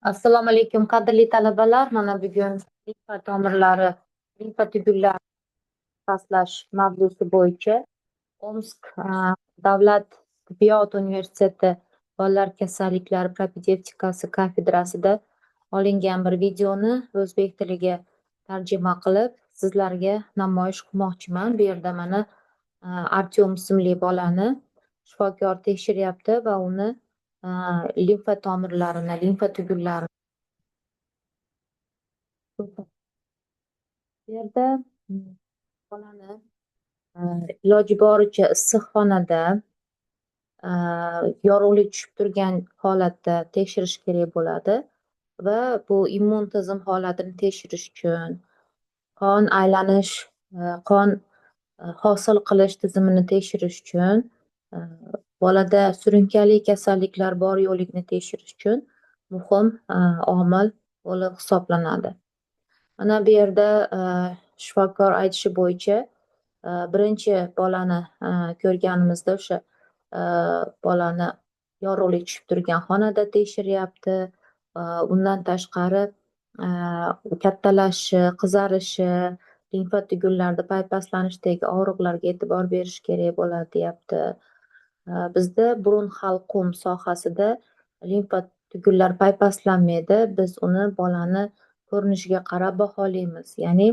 Assalomu alaykum, qadrli talabalar. Mana bugun limfa tomirlari, limfa tubullarini pastlash mavzusi bo'yicha Omsk davlat tibbiyot universiteti bolalar kasalliklari propedevtikasi kafedrasida olingan bir videoni o'zbek tiliga tarjima qilib sizlarga namoyish qilmoqchiman. Bu yerda mana Artyom ismli bolani shifokor tekshiryapti va uni limfa tomirlarini, limfa tubullarini bu yerda bolani iloji boricha issiq xonada yorug'lik tushib turgan holatda tekshirish kerak bo'ladi va bu immun tizim holatini tekshirish uchun qon aylanish, qon hosil qilish tizimini tekshirish uchun, bolada surunkali kasalliklar bor yo'qligini tekshirish uchun muhim omil bo'lib hisoblanadi. Mana bu yerda shifokor aytishi bo'yicha birinchi bolani ko'rganimizda o'sha bolani yorug'lik tushib turgan xonada tekshiryapti. Undan tashqari kattalashishi, qizarishi, limfa tugullarida paypaslashdagi og'riqlarga e'tibor berish kerak bo'ladi, deyapti. Bizda burun halqum sohasida limfa tugullar paypaslanmaydi. Biz uni bolani ko'rinishiga qarab baholaymiz. Ya'ni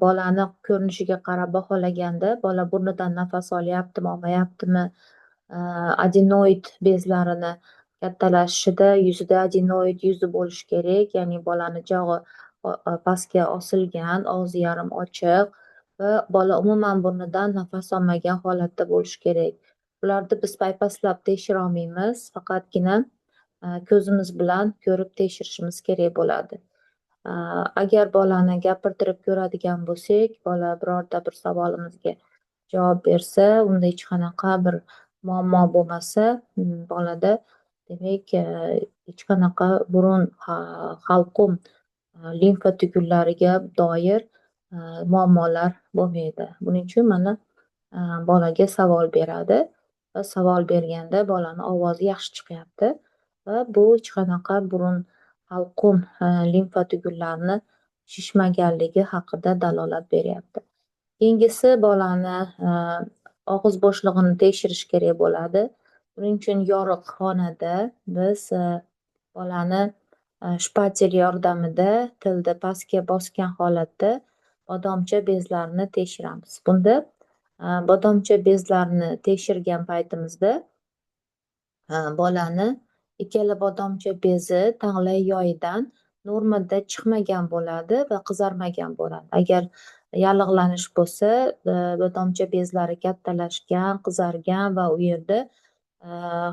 bolani ko'rinishiga qarab baholaganda bola burnidan nafas olyaptimi, olmayaptimi, adenoid bezlarini kattalashishida yuzida adenoid yuzi bo'lishi kerak. Ya'ni bolani jog'i pastga osilgan, og'zi yarim ochiq va bola umuman burnidan nafas olmagan holatda bo'lishi kerak. Bularni biz paypaslab tekshira olmaymiz, faqatgina ko'zimiz bilan ko'rib tekshirishimiz kerak bo'ladi. Agar bolani gapirtirib ko'radigan bo'lsak, bola birorta bir savolimizga javob bersa, unda hech qanaqa bir muammo bo'lmasa, bolada demak hech qanaqa burun halqum limfa tugullariga doir muammolar bo'lmaydi. Buning uchun mana bolaga savol beradi va savol berganda bolani ovozi yaxshi chiqyapti va bu hech qanaqa burun halqum limfa tugullarini shishmaganligi haqida dalolat beryapti. Keyingisi bolani og'iz bo'shlig'ini tekshirish kerak bo'ladi. Buning uchun yoriq xonada biz bolani shpatel yordamida tilni pastga bosgan holatda bodomcha bezlarini tekshiramiz. Bunda bodomcha bezlarini tekshirgan paytimizda bolani ikkala bodomcha bezi tangla yoyidan normada chiqmagan bo'ladi va qizarmagan bo'ladi. Agar yallig'lanish bo'lsa, bodomcha bezlari kattalashgan, qizargan va u yerda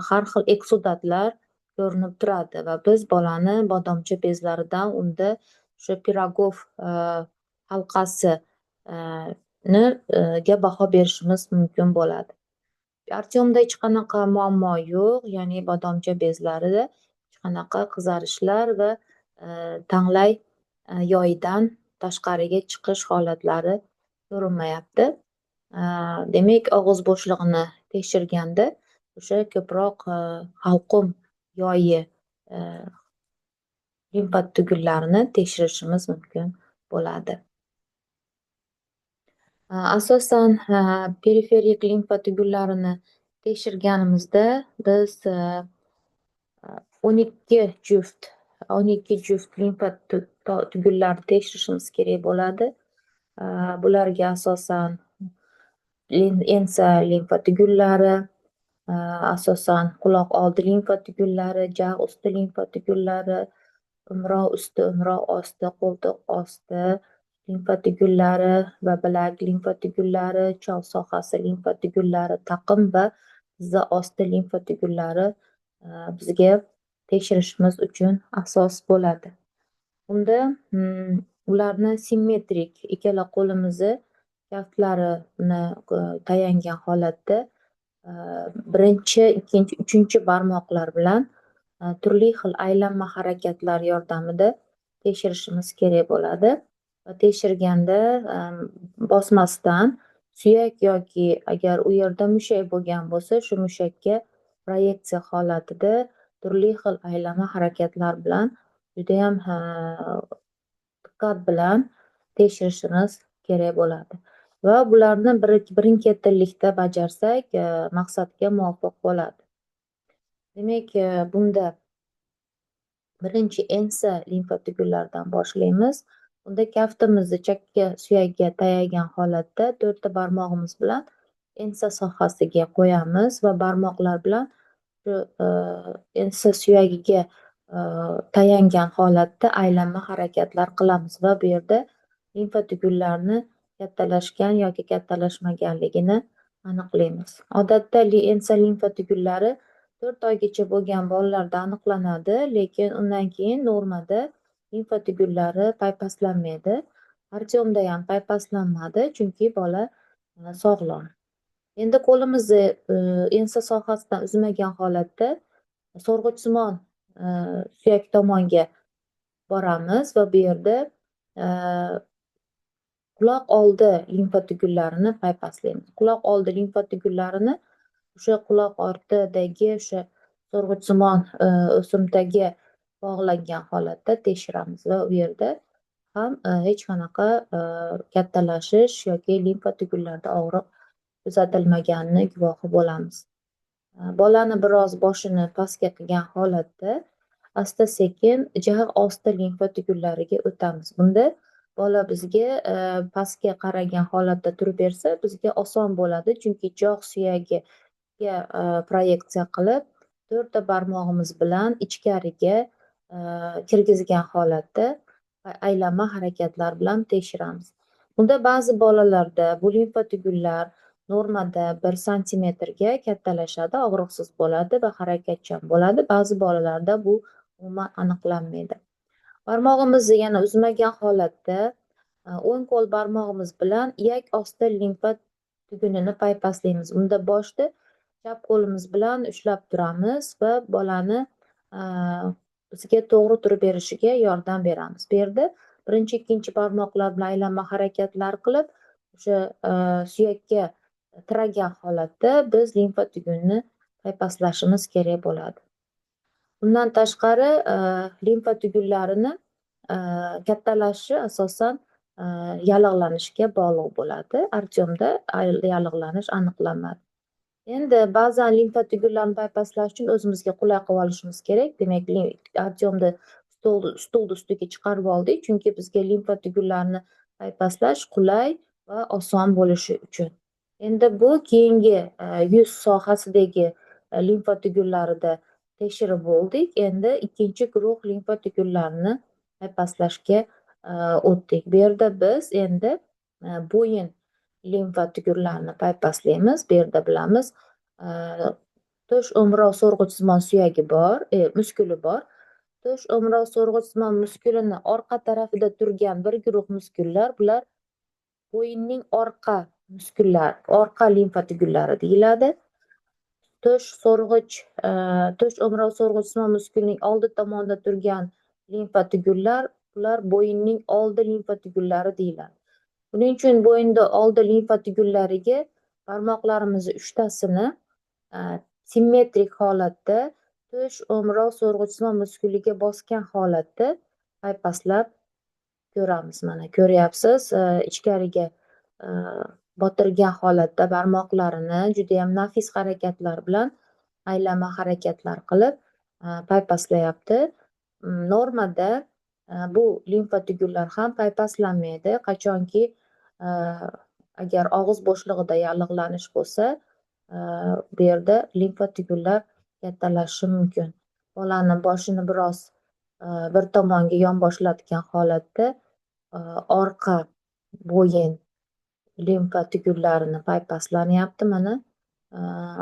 har xil eksudatlar ko'rinib turadi va biz bolani bodomcha bezlaridan unda o'sha Pirogov halqasi ga baho berishimiz mumkin bo'ladi. Artyomda hech qanaqa muammo yo'q, ya'ni bodomcha bezlarida hech qanaqa qizarishlar va tanglay yoyidan tashqariga chiqish holatlari ko'rinmayapti. Demak, og'iz bo'shlig'ini tekshirganda o'sha ko'proq halqum yoyi limfa tugullarini tekshirishimiz mumkin bo'ladi. Asosan periferik limfa tugullarini tekshirganimizda biz 12 juft limfa tugullarini tekshirishimiz kerak bo'ladi. Bularga asosan ensa limfa tugullari, asosan quloq oldi limfa tugullari, jag' usti limfa tugullari, umroq usti, umroq osti, qo'ltiq osti limfa tugullari va bilak limfa tugullari, chol sohasi limfa tugullari, taqim va tizza osti limfa tugullari bizga tekshirishimiz uchun asos bo'ladi. Unda ularni simmetrik ikkala qo'limizni kaftlarini tayangan holatda birinchi, ikkinchi, uchinchi barmoqlar bilan turli xil aylanma harakatlar yordamida tekshirishimiz kerak bo'ladi. Va tekshirganda bosmasdan suyak yoki agar u yerda mushak bo'lgan bo'lsa, shu mushakka proyeksiya holatida turli xil aylama harakatlar bilan judayam diqqat bilan tekshirishimiz kerak bo'ladi. Va bularni birin-ketinlikda bajarsak, maqsadga muvofiq bo'ladi. Demak, bunda birinchi ensa limfa tugularidan boshlaymiz. Unda kaftimizni chakka suyagiga tayagan holatda 4ta barmog'imiz bilan ensa sohasiga qo'yamiz va barmoqlar bilan shu ensa suyagiga tayangan holatda aylanma harakatlar qilamiz va bu yerda limfa tugullarini kattalashgan yoki kattalashmaganligini aniqlaymiz. Odatda ensa limfa tugullari 4 oygacha bo'lgan bolalarda aniqlanadi, lekin undan keyin normada limfa tugullari paypaslanmaydi. Artyomda ham paypaslanmadi, chunki bola sog'lom. Endi qo'limizni ensa sohasidan uzmagan holatda so'rg'ichsimon suyak tomonga boramiz va bu yerda quloq oldi limfa tugullarini paypaslaymiz. Quloq oldi limfa tugullarini o'sha quloq ortidagi o'sha so'rg'ichsimon o'simtaga bog'langan holatda tekshiramiz va u yerda ham hech qanaqa kattalashish yoki limfa tugullarida og'riq kuzatilmaganini guvohi bo'lamiz. Bolani biroz boshini pastga qilgan holatda asta-sekin jag' osti limfa tugullariga o'tamiz. Bunda bola bizga pastga qaragan holatda turib bersa, bizga oson bo'ladi, chunki jog' suyagiga proyeksiya qilib, 4ta barmog'imiz bilan ichkariga kirgizgan holatda aylanma harakatlar bilan tekshiramiz. Bunda ba'zi bolalarda bu limfa tugullar normada 1 santimetrga kattalashadi, og'riqsiz bo'ladi va harakatchan bo'ladi. Ba'zi bolalarda bu umuman aniqlanmaydi. Barmog'imizni yana uzmagan holatda o'ng qo'l barmog'imiz bilan iyak osti limfa tugunini paypaslaymiz. Unda boshda chap qo'limiz bilan ushlab turamiz va bolani bizga to'g'ri turib berishiga yordam beramiz. Bu yerda birinchi, ikkinchi barmoqlar bilan aylanma harakatlar qilib, o'sha suyakka tiragan holatda biz limfa tugunini paypaslashimiz kerak bo'ladi. Bundan tashqari, limfa tugullarini kattalashishi asosan yallig'lanishga bog'liq bo'ladi. Artyomda yallig'lanish aniqlanmadi. Endi ba'zan limfa tugullarini paypaslash uchun o'zimizga qulay qilib olishimiz kerak. Demak, Artyomni stulni ustiga chiqarib oldik, chunki bizga limfa tugullarini paypaslash qulay va oson bo'lishi uchun. Endi bu keyingi yuz sohasidagi limfa tugullarida tekshirib bo'ldik. Endi ikkinchi guruh limfa tugullarini paypaslashga o'tdik. Bu yerda biz endi bo'yin limfa tugullarini paypaslaymiz. Bu yerda bilamiz, tush o'mrov so'rg'ichsimon suyagi bor, muskuli bor. Tush o'mrov so'rg'ichsimon muskulini orqa tarafida turgan bir guruh muskullar, bular bo'yinning orqa limfa tugullari deyiladi. Tush o'mrov so'rg'ichsimon muskulining oldi tomonida turgan limfa tugullar, bular bo'yinning oldi limfa tugullari deyiladi. Buning uchun bo'yinda oldi limfa tugullariga barmoqlarimizni 3tasini simmetrik holatda tush o'mrov so'rg'ichsimon muskuliga bosgan holatda paypaslab ko'ramiz. Mana ko'ryapsiz, ichkariga botirgan holatda barmoqlarini judayam nafis harakatlar bilan aylanma harakatlar qilib paypaslayapti. Normada bu limfa tugullar ham paypaslanmaydi. Qachonki agar og'iz bo'shlig'ida yallig'lanish bo'lsa, bu yerda limfa tugullar kattalashishi mumkin. Bolani boshini biroz bir tomonga yonboshlatgan holatda orqa bo'yin limfa tugullarini paypaslanyapti. Mana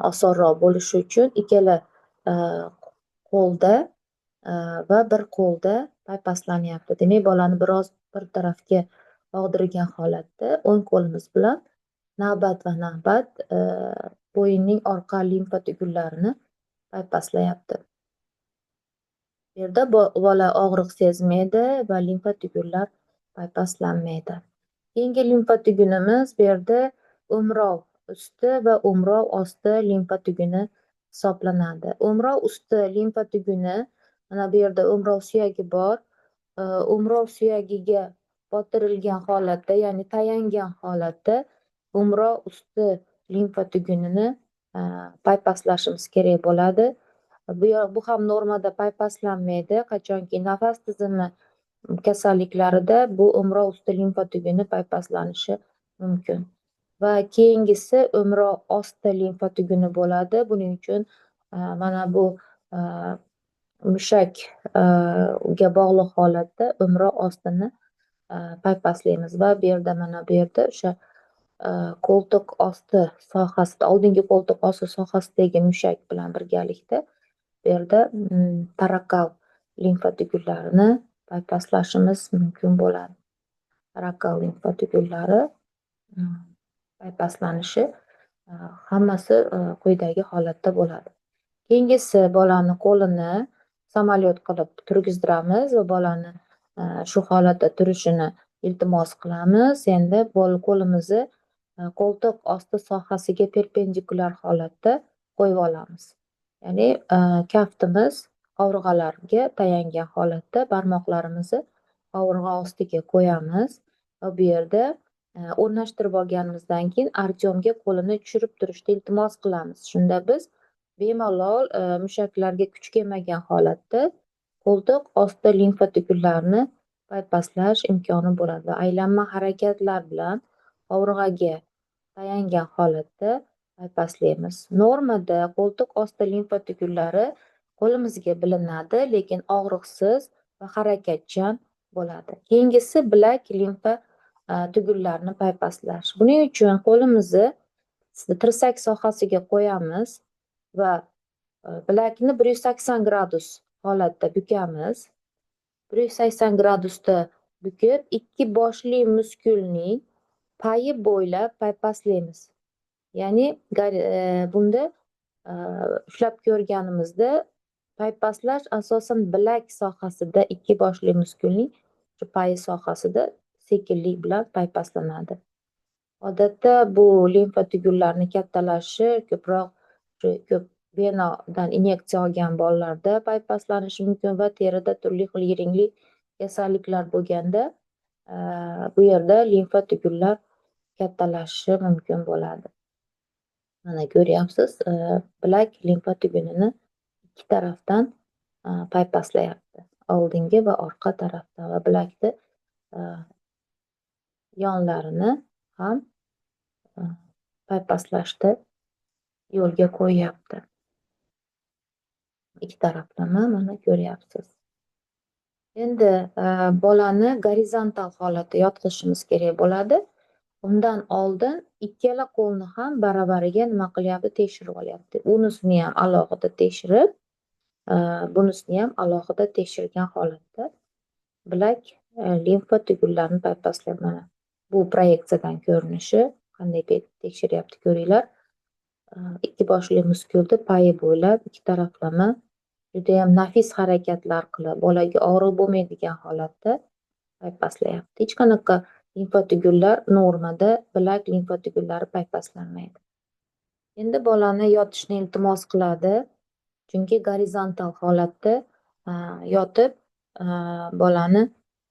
osonroq bo'lishi uchun ikkala qo'lda va bir qo'lda paypaslanyapti. Demak, bolani biroz bir tarafga og'dirgan holatda o'ng qo'limiz bilan navbat va navbat bo'yinning orqa limfa tugullarini paypaslayapti. Bu yerda bola og'riq sezmaydi va limfa tugullar paypaslanmaydi. Keyingi limfa tugunimiz bu yerda o'mrov usti va o'mrov osti limfa tuguni hisoblanadi. O'mrov usti limfa tuguni, mana bu yerda o'mrov suyagi bor. O'mrov suyagiga botirilgan holatda, ya'ni tayangan holatda o'mrov usti limfa tugunini paypaslashimiz kerak bo'ladi. Bu ham normada paypaslanmaydi. Qachonki nafas tizimi kasalliklarida bu o'mrov usti limfa tuguni paypaslanishi mumkin. Va keyingisi o'mrov osti limfa tuguni bo'ladi. Buning uchun mana bu mushakga bog'liq holatda o'mrov ostini paypaslaymiz va bu yerda mana bu yerda o'sha qo'ltiq osti sohasida, oldingi qo'ltiq osti sohasidagi mushak bilan birgalikda bu yerda tarakal limfa tugunlarini paypaslashimiz mumkin bo'ladi. Tarakal limfa tugunlari paypaslanishi hammasi quyidagi holatda bo'ladi. Keyingisi bolani qo'lini samolyot qilib turgizdiramiz va bolani shu holatda turishini iltimos qilamiz. Endi qo'limizni qo'ltiq osti sohasiga perpendikulyar holatda qo'yib olamiz. Ya'ni kaftimiz qovurg'alarga tayangan holatda barmoqlarimizni qovurg'a ostiga qo'yamiz va bu yerda o'rnashtirib olganimizdan keyin Artyomga qo'lini tushirib turishni iltimos qilamiz. Shunda biz bemalol mushaklarga kuch kelmagan holatda qo'ltiq osti limfa tugunlarini paypaslash imkoni bo'ladi va aylanma harakatlar bilan qovurg'aga tayangan holatda paypaslaymiz. Normada qo'ltiq osti limfa tugunlari qo'limizga bilinadi, lekin og'riqsiz va harakatchan bo'ladi. Keyingisi bilak limfa tugunlarini paypaslash. Buning uchun qo'limizni tirsak sohasiga qo'yamiz va bilakni 180 gradus holatda bukamiz. 180 gradusda bukib, ikki boshli muskulning payi bo'ylab paypaslaymiz. Ya'ni bunda ushlab ko'rganimizda paypaslash asosan bilak sohasida, ikki boshli muskulning shu payi sohasida sekinlik bilan paypaslanadi. Odatda bu limfa tugunlarini kattalashi ko'proq ko'p venadan inyeksiya olgan bolalarda paypaslanishi mumkin va terida turli xil yiringli kasalliklar bo'lganda bu yerda limfa tugunlar kattalashishi mumkin bo'ladi. Mana ko'ryapsiz, bilak limfa tugunini ikki tarafdan paypaslayapti. Oldingi va orqa tarafdan va bilakni yonlarini ham paypaslashni yo'lga qo'yyapti. Ikki taraflama mana ko'ryapsiz. Endi bolani gorizontal holatda yotqizishimiz kerak bo'ladi. Undan oldin ikkala qo'lni ham baravariga nima qilyapti? Tekshirib olyapti. Unisini ham alohida tekshirib, bunisini ham alohida tekshirgan holatda bilak limfa tugunlarini paypaslayapti. Mana bu proyeksiyadan ko'rinishi, qanday tekshiryapti ko'ringlar. Ikki boshli muskulni payi bo'ylab ikki taraflama judayam nafis harakatlar qilib, bolaga og'riq bo'lmaydigan holatda paypaslayapti. Hech qanaqa limfa tugunlar normada bilak limfa tugunlari paypaslanmaydi. Endi bolani yotishni iltimos qiladi, chunki gorizontal holatda yotib bolani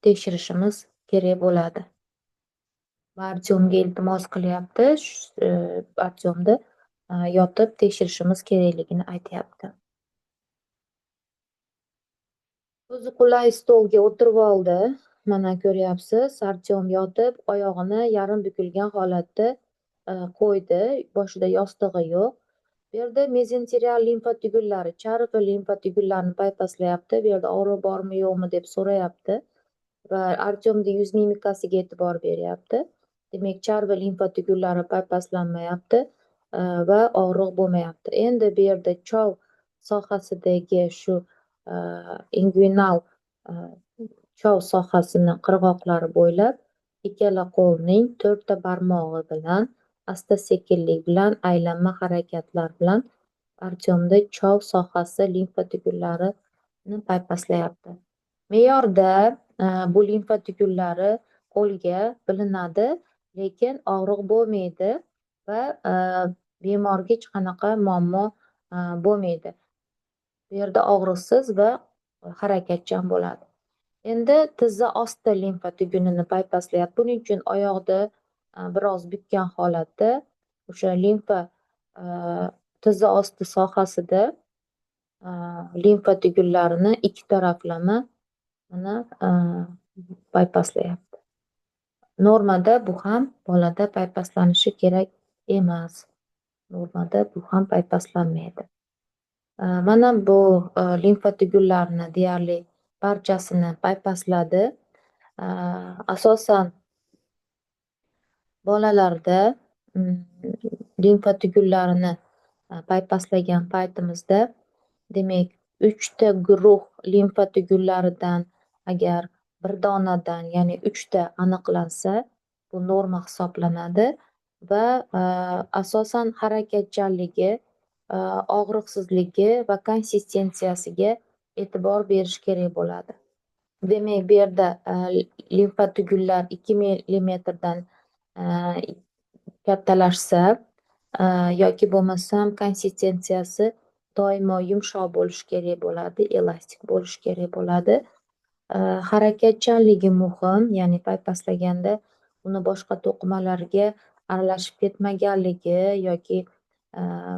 tekshirishimiz kerak bo'ladi. Artyomga iltimos qilyapti, Artyomni yotib tekshirishimiz kerakligini aytyapti. O'zi qulay stolga o'tirib oldi. Mana ko'ryapsiz, Artyom yotib, oyog'ini yarim bukilgan holatda qo'ydi. Boshida yostig'i yo'q. Bu yerda mezenterial limfa tugunlari, chariq limfa tugunlarini paypaslayapti. Bu yerda og'riq bormi, yo'qmi deb so'rayapti va Artyomning yuz mimikasiga e'tibor beryapti. Demak, chariq limfa tugunlari paypaslanmayapti va og'riq bo'lmayapti. Endi bu yerda chov sohasidagi shu inguinal chov sohasini qirg'oqlari bo'ylab ikkala qo'lning 4 ta barmog'i bilan asta-sekinlik bilan aylanma harakatlar bilan Artyomda chov sohasi limfa tugunlarini paypaslayapti. Me'yorda bu limfa tugunlari qo'lga bilinadi, lekin og'riq bo'lmaydi va bemorga hech qanaqa muammo bo'lmaydi. Bu yerda og'riqsiz va harakatchan bo'ladi. Endi tizza osti limfa tugunini bypasslayapti. Buning uchun oyoqni biroz bukkan holatda o'sha limfa tizza osti sohasida limfa tugunlarini ikki taraflama mana bypasslayapti. Normada bu ham bolada bypasslanishi kerak emas. Normada bu ham bypasslanmaydi. Mana bu limfa tugunlarini deyarli barchasini bypassladi. Asosan bolalarda limfa tugunlarini bypasslagan paytimizda, demak, 3ta guruh limfa tugunlaridan agar bir donadan, ya'ni 3ta aniqlansa, bu norma hisoblanadi va asosan harakatchanligi, og'riqsizligi va konsistensiyasiga e'tibor berish kerak bo'ladi. Demak, bu yerda limfa tugunlar 2 millimetrdan kattalashsa yoki bo'lmasam konsistensiyasi doimo yumshoq bo'lishi kerak bo'ladi, elastik bo'lishi kerak bo'ladi. Harakatchanligi muhim, ya'ni bypasslaganda uni boshqa to'qimalarga aralashib ketmaganligi yoki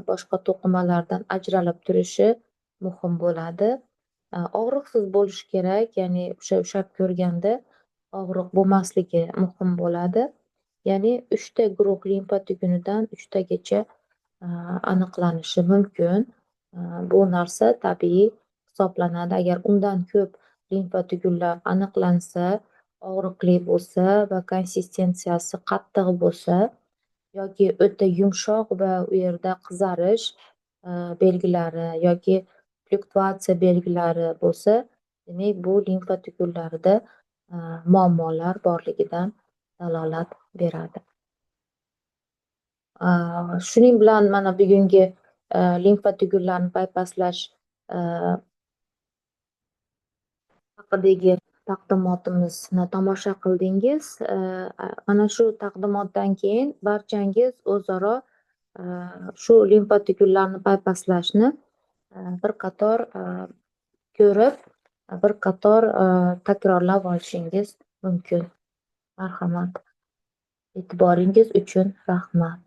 boshqa to'qimalardan ajralib turishi muhim bo'ladi. Og'riqsiz bo'lishi kerak, ya'ni o'sha ushlab ko'rganda og'riq bo'lmasligi muhim bo'ladi. Ya'ni 3ta guruh limfa tugunidan 3tagacha aniqlanishi mumkin. Bu narsa tabiiy hisoblanadi. Agar undan ko'p limfa tugunlar aniqlansa, og'riqli bo'lsa va konsistensiyasi qattiq bo'lsa yoki o'ta yumshoq va u yerda qizarish belgilari yoki fluktuatsiya belgilari bo'lsa, demak, bu limfa tugunlarida muammolar borligidan dalolat beradi. Shuning bilan mana bugungi limfa tugunlarini bypasslash haqidagi taqdimotimizni tomosha qildingiz. Mana shu taqdimotdan keyin barchangiz o'zaro shu limfa tugunlarini bypasslashni bir qator ko'rib, bir qator takrorlab olishingiz mumkin. Marhamat. E'tiboringiz uchun rahmat.